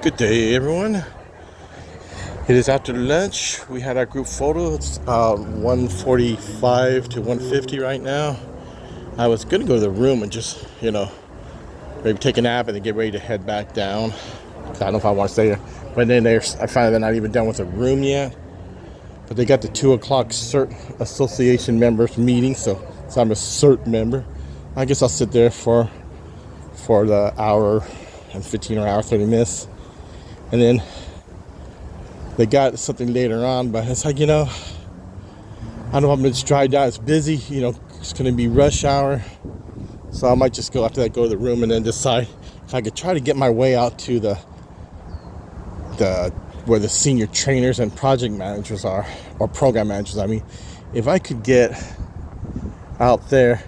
Good day, everyone. It is after lunch. We had our group photo. It's 1:45 to 1:50 right now. I was going to go to the room and just, maybe take a nap and then get ready to head back down. I don't know if I want to stay there. But then I find they're not even done with the room yet. But they got the 2 o'clock CERT Association members meeting, so I'm a CERT member. I guess I'll sit there for the hour and 15 or hour 30 minutes. And then they got something later on, but it's like, I don't know if I'm going to drive down. It's busy, it's going to be rush hour. So I might just go after that, go to the room and then decide if I could try to get my way out to the where the senior trainers and project managers are, or program managers. I mean, if I could get out there,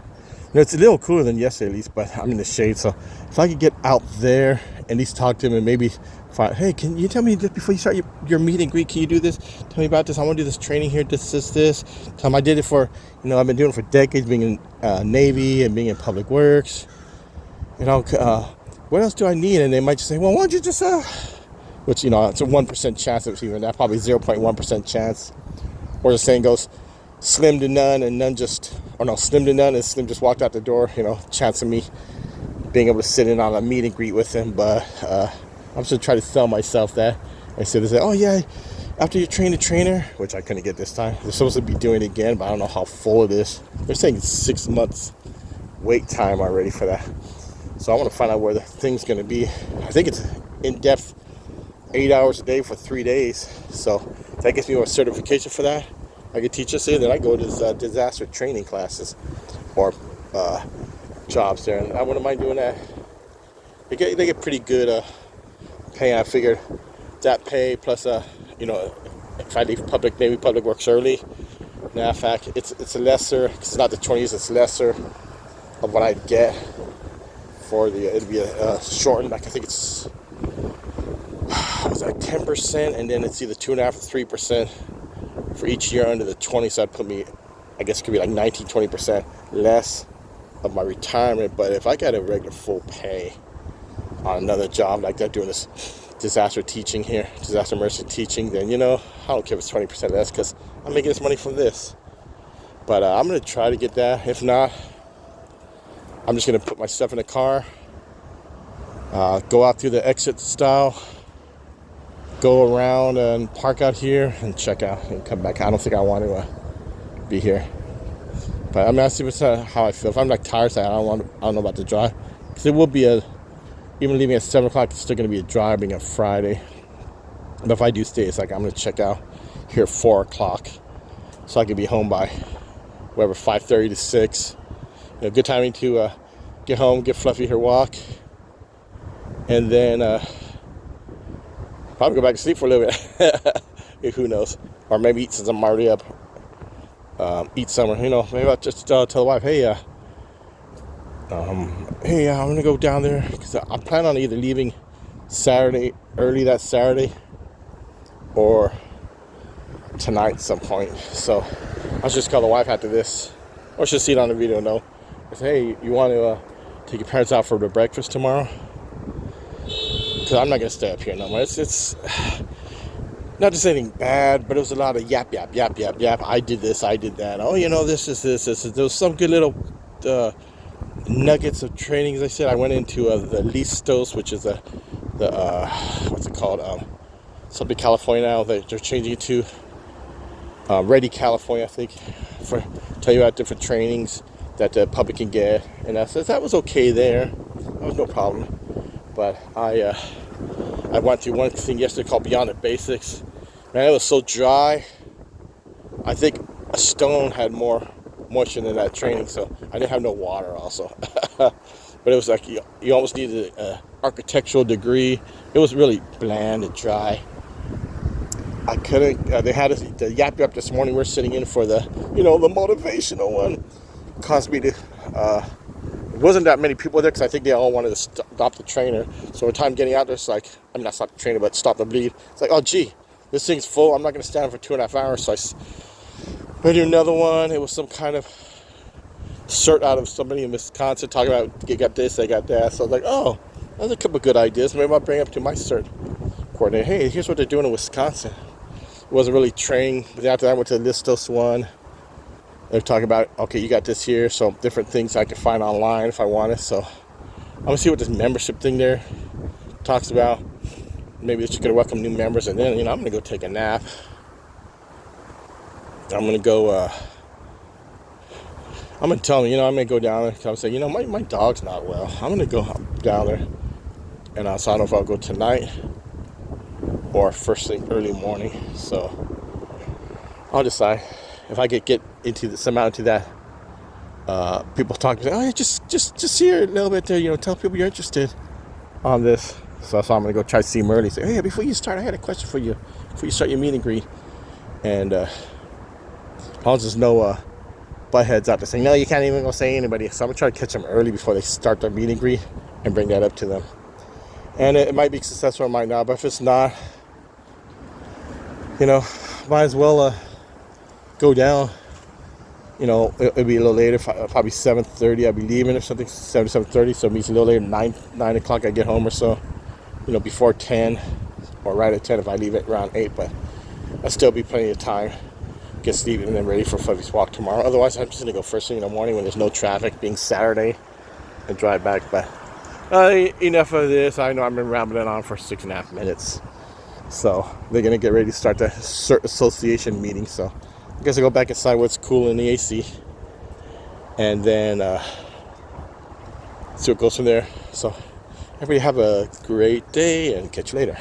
it's a little cooler than yesterday at least, but I'm in the shade. So if I could get out there and at least talk to him and maybe find, hey, can you tell me just before you start your meet and greet, can you do this? Tell me about this. I want to do this training here. This. Tell him I did it for, I've been doing it for decades, being in Navy and being in public works. What else do I need? And they might just say, well, why don't you just, which, it's a 1% chance of even that, probably 0.1% chance. Or the saying goes, slim to none and none just, or no, slim to none and slim just walked out the door, chance of me being able to sit in on a meet and greet with him. But I'm just trying to sell myself that. They say, oh yeah, after you train a trainer, which I couldn't get this time. They're supposed to be doing it again, but I don't know how full it is. They're saying it's 6 months wait time already for that. So I want to find out where the thing's going to be. I think it's in-depth 8 hours a day for 3 days. So that gets me a certification for that. I could teach us it, then I go to disaster training classes or jobs there, and I wouldn't mind doing that. They get pretty good pay. I figured that pay plus if I leave Navy public works early, in fact it's a lesser. It's not the 20s. It's lesser of what I'd get for it'd be a shortened. Like I think it's 10%, and then it's either 2.5% or 3% for each year under the 20. So that'd put me, I guess it could be like 19-20% less of my retirement. But if I got a regular full pay on another job like that, doing this disaster teaching here, disaster emergency teaching, then I don't care if it's 20% less because I'm making this money from this. But I'm going to try to get that. If not, I'm just going to put my stuff in the car, go out through the exit style, go around and park out here and check out and come back. I don't think I want to be here. But I see how I feel. If I'm like tired, I don't know about the drive, because it will be even leaving at 7 o'clock, it's still going to be a drive being a Friday. But if I do stay, it's like I'm going to check out here at 4 o'clock, so I can be home by 5:30 to 6. Good timing to get home, get Fluffy her walk, and then probably go back to sleep for a little bit. Who knows? Or maybe eat, since I'm already up. Eat somewhere. Maybe I'll just tell the wife, hey, I'm gonna go down there because I plan on either leaving early that Saturday, or tonight at some point. So I'll just call the wife after this, or she'll see it on the video. No, I say, hey, you want to take your parents out for the breakfast tomorrow? Because I'm not gonna stay up here no more. It's not just anything bad, but it was a lot of yap. I did this, I did that. Oh, this is this. There was some good little nuggets of training. As I said, I went into the Listos, which is the what's it called? Something California now. They're changing it to Ready California, I think, for tell you about different trainings that the public can get. And that was okay there. That was no problem. But I went through one thing yesterday called Beyond the Basics. Man, it was so dry. I think a stone had more moisture than that training, so I didn't have no water also. But it was like you almost needed an architectural degree. It was really bland and dry. I couldn't. They had the yap this morning. We're sitting in for the the motivational one. Caused me to. It wasn't that many people there because I think they all wanted to stop the trainer. So by the time getting out there, it's like, not stop the trainer, but stop the bleed. It's like, oh gee, this thing's full. I'm not going to stand for 2.5 hours. So I do another one. It was some kind of cert out of somebody in Wisconsin talking about they got this, they got that. So I was like, oh, that's a couple of good ideas. Maybe I'll bring it up to my cert. coordinator, hey, here's what they're doing in Wisconsin. It wasn't really training, but after that I went to the Listos one. They're talking about, okay, you got this here, so different things I can find online if I want it. So I'm gonna see what this membership thing there talks about. Maybe it's gonna welcome new members, and then I'm gonna go take a nap. I'm gonna go. I'm gonna tell them, I'm gonna go down there. I'm saying, my dog's not well. I'm gonna go down there, and so I don't know if I'll go tonight or first thing early morning. So I'll decide if I get into somehow into that. People talking, oh, yeah, just here a little bit there. Tell people you're interested on this. So I'm gonna go try to see them early. Say, hey, before you start, I had a question for you. Before you start your meet and greet, and I'll just know butt heads out to saying, no, you can't even go say anybody. So I'm gonna try to catch them early before they start their meet and greet and bring that up to them. And it might be successful, it might not. But if it's not, might as well go down. It'll be a little later, probably 7:30. I'll be leaving or something, 7:30. So it means a little later, 9 o'clock I get home or so. Before 10 or right at 10 if I leave it around 8. But I'll still be plenty of time. Get sleeping and then ready for Fluffy's walk tomorrow. Otherwise, I'm just going to go first thing in the morning when there's no traffic, being Saturday, and drive back. But enough of this. I know I've been rambling on for 6.5 minutes. So they're going to get ready to start the association meeting. So I guess I'll go back inside what's cool in the AC. And then see what goes from there. So everybody have a great day and catch you later.